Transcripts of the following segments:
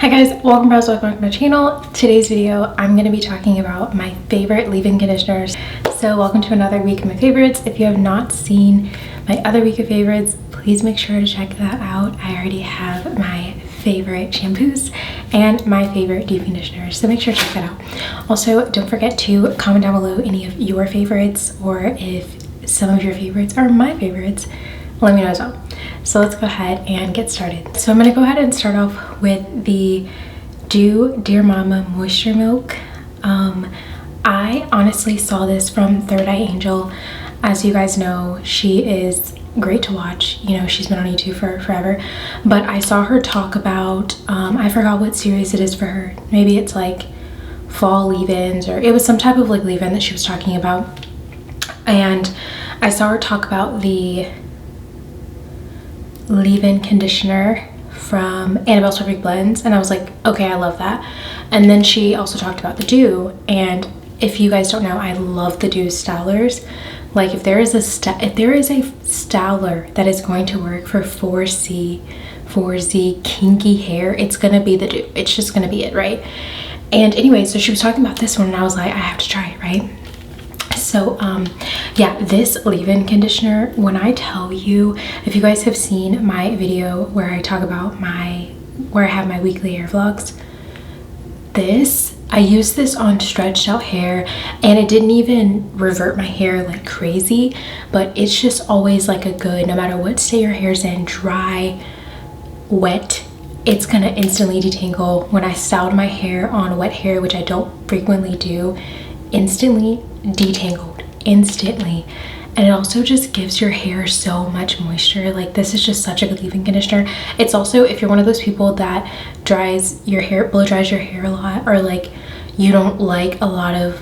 Hi guys, welcome back to my channel. Today's video, I'm going to be talking about my favorite leave-in conditioners. So welcome to another week of my favorites. If you have not seen my other week of favorites, please make sure to check that out. I already have my favorite shampoos and my favorite deep conditioners, so make sure to check that out. Also, don't forget to comment down below any of your favorites, or if some of your favorites are my favorites, let me know as well. So let's go ahead and get started. So I'm going to go ahead and start off with the Dear Mama Moisture Milk. I honestly saw this from Third Eye Angel. As you guys know, she is great to watch. You know, she's been on YouTube for forever. But I saw her talk about, I forgot what series it is for her. Maybe it's like fall leave-ins, or it was some type of like leave-in that she was talking about. And I saw her talk about the leave-in conditioner from Annabelle's Perfect Blends, and I was like, okay, I love that. And then she also talked about the Dew, and if you guys don't know, I love the Dew stylers. Like if there is a styler that is going to work for 4Z kinky hair, it's gonna be the Dew. It's just gonna be it, right? And anyway, so she was talking about this one, and I was like, I have to try it, right? So yeah, this leave-in conditioner, when I tell you, if you guys have seen my video where I talk about where I have my weekly hair vlogs, I use this on stretched out hair, and it didn't even revert my hair like crazy, but it's just always like a good, no matter what state your hair's in, dry, wet, it's gonna instantly detangle. When I styled my hair on wet hair, which I don't frequently do, instantly detangled, instantly. And it also just gives your hair so much moisture. Like, this is just such a good leave-in conditioner. It's also, if you're one of those people that blow dries your hair a lot, or like you don't like a lot of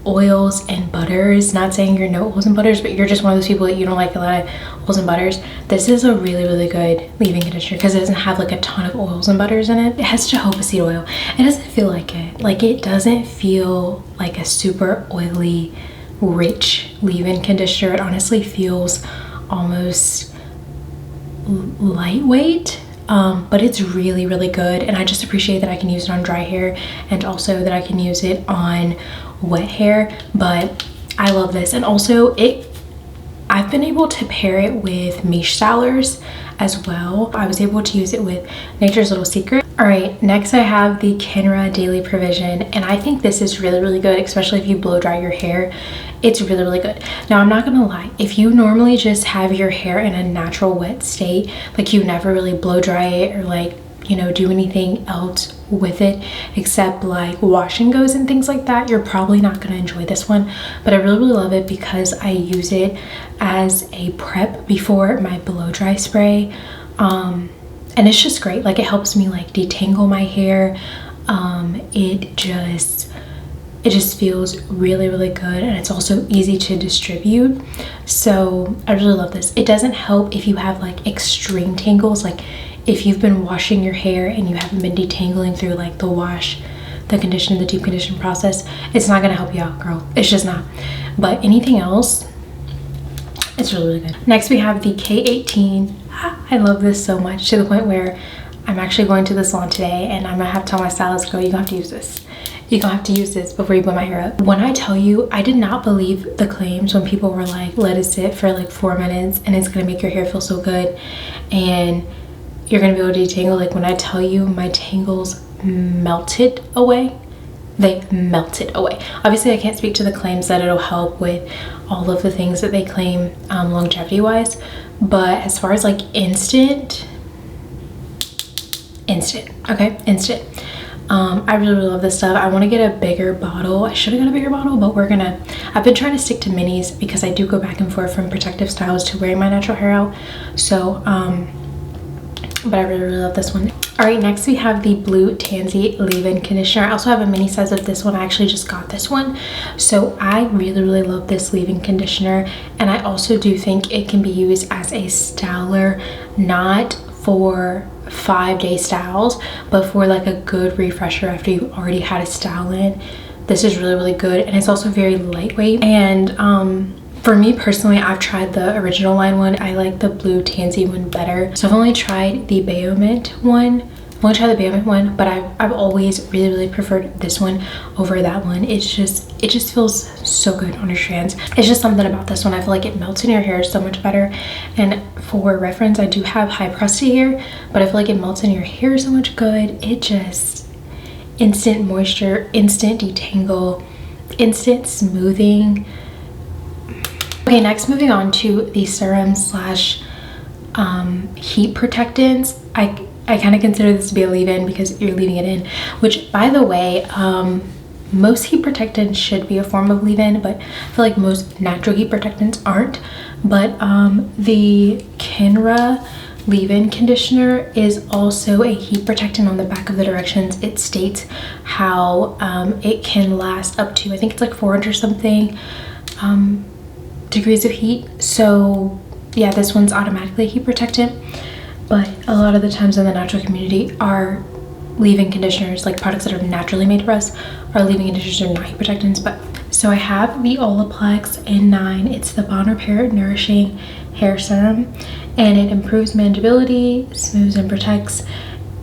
oils and butters, not saying you're no oils and butters, but you're just one of those people that you don't like a lot of oils and butters, this is a really good leave-in conditioner because it doesn't have like a ton of oils and butters in it. It has jojoba seed oil. It doesn't feel like it. Like, it doesn't feel like a super oily, rich leave-in conditioner. It honestly feels almost lightweight, but it's really good, and I just appreciate that I can use it on dry hair and also that I can use it on wet hair. But I love this. And also I've been able to pair it with Miche stylers as well. I was able to use it with Nature's Little Secret. All right, next I have the Kenra Daily Provision, and I think this is really good, especially if you blow dry your hair. It's really good. Now, I'm not gonna lie, if you normally just have your hair in a natural wet state, like you never really blow dry it or like, you know, do anything else with it except like wash and goes and things like that, you're probably not gonna enjoy this one. But I really love it because I use it as a prep before my blow dry spray, and it's just great. Like, it helps me like detangle my hair. It just feels really good, and it's also easy to distribute. So I really love this. It doesn't help if you have like extreme tangles, like if you've been washing your hair and you haven't been detangling through like the wash, the condition, the deep condition process. It's not gonna help you out, girl. It's just not. But anything else, it's really good. Next we have the K18. I love this so much, to the point where I'm actually going to the salon today and I'm gonna have to tell my stylist, girl, you're gonna have to use this. You're gonna have to use this before you blow my hair up. When I tell you, I did not believe the claims when people were like, let it sit for like 4 minutes and it's gonna make your hair feel so good and you're gonna be able to detangle. Like, when I tell you, my tangles melted away. They melted away. Obviously, I can't speak to the claims that it'll help with all of the things that they claim longevity wise, but as far as like instant, okay, instant. I really love this stuff. I want to get a bigger bottle. I should have got a bigger bottle, but I've been trying to stick to minis because I do go back and forth from protective styles to wearing my natural hair out. So but I really love this one. All right, next we have the Blue Tansy leave-in conditioner. I also have a mini size of this one. I actually just got this one, so I really love this leave-in conditioner. And I also do think it can be used as a styler, not for 5-day styles, but for like a good refresher after you've already had a style in. This is really good, and it's also very lightweight. And for me personally, I've tried the original line one. I like the Blue Tansy one better. So I've only tried the Bayo Mint one. I'm gonna try the Bambi one, but I've always really preferred this one over that one. It just feels so good on your strands. It's just something about this one. I feel like it melts in your hair so much better. And for reference, I do have high crusty hair, but I feel like it melts in your hair so much good. It just instant moisture, instant detangle, instant smoothing. Okay, next moving on to the serum slash heat protectants. I kind of consider this to be a leave-in because you're leaving it in, which by the way, most heat protectants should be a form of leave-in, but I feel like most natural heat protectants aren't. But the Kenra leave-in conditioner is also a heat protectant. On the back of the directions, it states how it can last up to, I think it's like 400 something degrees of heat. So yeah, this one's automatically a heat protectant. But a lot of the times in the natural community, our leave-in conditioners, like products that are naturally made for us, our leave-in conditioners are not heat protectants. But so I have the Olaplex N9. It's the Bond Repair Nourishing Hair Serum, and it improves manageability, smooths and protects,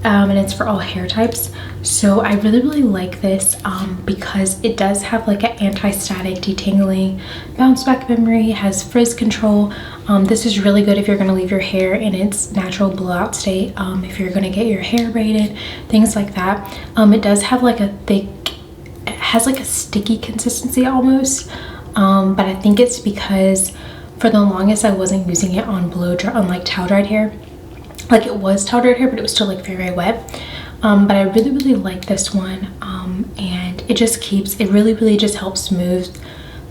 and it's for all hair types. So I really like this because it does have like an anti-static, detangling, bounce back memory, has frizz control. This is really good if you're going to leave your hair in its natural blowout state, if you're going to get your hair braided, things like that. It does have like a thick, it has like a sticky consistency almost, but I think it's because for the longest I wasn't using it on blow dry, on like towel dried hair. Like it was towel dried hair, but it was still like very wet. But I really like this one, and it just keeps, it really just helps smooth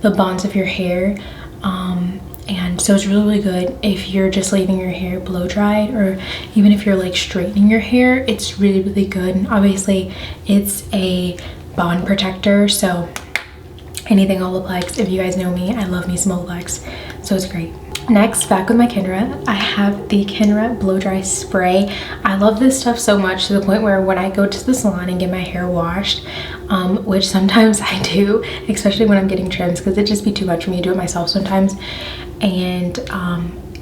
the bonds of your hair. And so it's really good if you're just leaving your hair blow dried, or even if you're like straightening your hair. It's really good. And obviously it's a bond protector, so anything Olaplex, if you guys know me, I love me some Olaplex, so it's great. Next, back with my Kenra, I have the Kenra blow dry spray. I love this stuff so much, to the point where when I go to the salon and get my hair washed, which sometimes I do, especially when I'm getting trims, because it just be too much for me to do it myself sometimes. And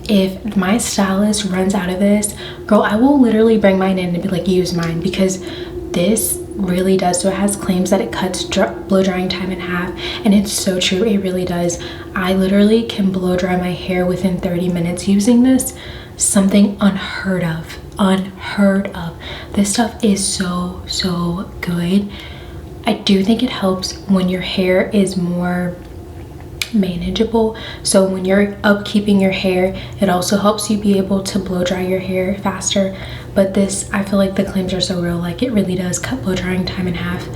if my stylist runs out of this, girl, I will literally bring mine in and be like, use mine, because this really does. So it has claims that it cuts blow drying time in half, and it's so true. It really does. I literally can blow dry my hair within 30 minutes using this. Something unheard of. This stuff is so good. I do think it helps when your hair is more manageable. So when you're upkeeping your hair, it also helps you be able to blow dry your hair faster. But this, I feel like the claims are so real, like it really does cut blow drying time in half.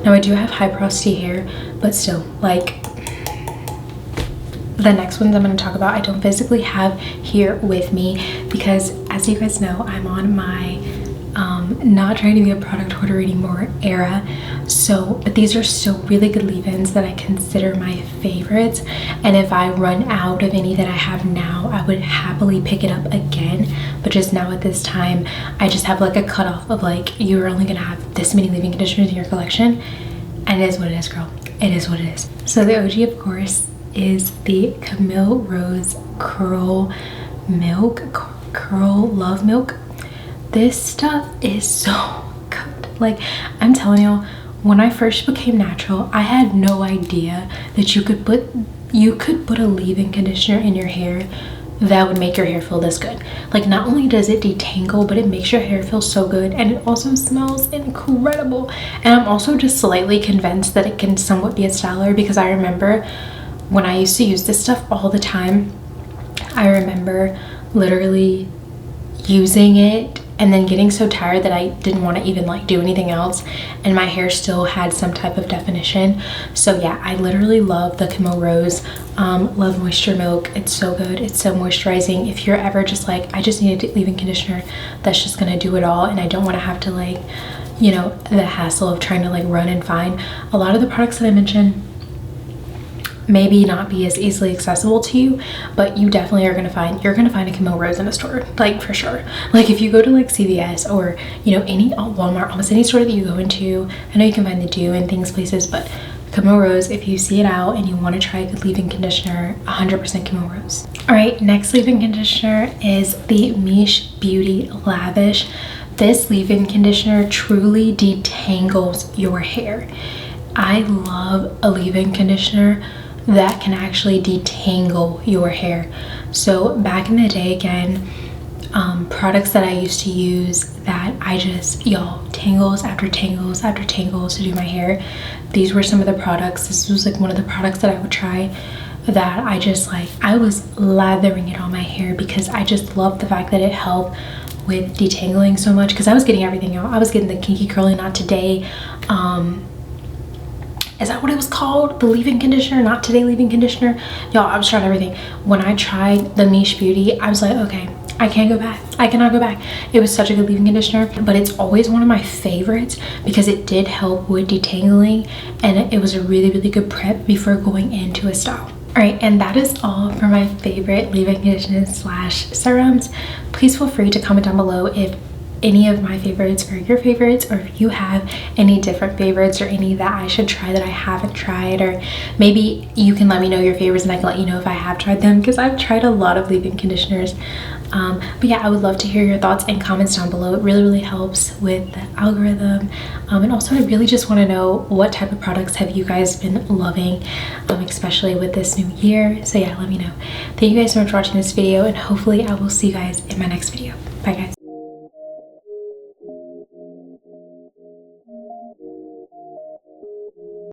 Now I do have high porosity hair, but still, like the next ones I'm going to talk about, I don't physically have here with me, because as you guys know, I'm on my not trying to be a product hoarder anymore era. So, but these are still really good leave-ins that I consider my favorites, and if I run out of any that I have now, I would happily pick it up again. But just now at this time, I just have like a cutoff of like, you're only gonna have this many leave-in conditioners in your collection, and it is what it is, girl. It is what it is. So the OG, of course, is the Camille Rose Curl Love Milk. This stuff is so good. Like, I'm telling y'all, when I first became natural, I had no idea that you could put a leave-in conditioner in your hair that would make your hair feel this good. Like, not only does it detangle, but it makes your hair feel so good, and it also smells incredible. And I'm also just slightly convinced that it can somewhat be a styler, because I remember when I used to use this stuff all the time, I remember literally using it and then getting so tired that I didn't want to even like do anything else, and my hair still had some type of definition. So yeah, I literally love the Camille Rose Love Moisture Milk. It's so good. It's so moisturizing. If you're ever just like, I just need a leave-in conditioner that's just gonna do it all, and I don't want to have to like, you know, the hassle of trying to like run and find. A lot of the products that I mentioned maybe not be as easily accessible to you, but you definitely are gonna find, you're gonna find a Camille Rose in a store, like for sure. Like if you go to like CVS or, you know, any Walmart, almost any store that you go into, I know you can find the Dew and things places, but Camille Rose, if you see it out and you want to try a good leave-in conditioner, 100% Camille Rose. All right, next leave-in conditioner is the Miche Beauty Lavish. This leave-in conditioner truly detangles your hair. I love a leave-in conditioner that can actually detangle your hair. So back in the day, again, products that I used to use that I just, y'all, tangles after tangles after tangles to do my hair. These were some of the products. This was like one of the products that I would try that I just like, I was lathering it on my hair because I just loved the fact that it helped with detangling so much, because I was getting everything out. I was getting the kinky curly Not Today, is that what it was called? The leave-in conditioner, Not Today leave-in conditioner. Y'all, I was trying everything. When I tried the Niche Beauty, I was like, okay, I can't go back. I cannot go back. It was such a good leave-in conditioner, but it's always one of my favorites because it did help with detangling, and it was a really, really good prep before going into a style. All right, and that is all for my favorite leave-in conditioners slash serums. Please feel free to comment down below if any of my favorites are your favorites, or if you have any different favorites or any that I should try that I haven't tried, or maybe you can let me know your favorites and I can let you know if I have tried them, because I've tried a lot of leave-in conditioners. But yeah, I would love to hear your thoughts and comments down below. It really, really helps with the algorithm. And also I really just want to know what type of products have you guys been loving, especially with this new year. So yeah, let me know. Thank you guys so much for watching this video, and hopefully I will see you guys in my next video. Bye guys.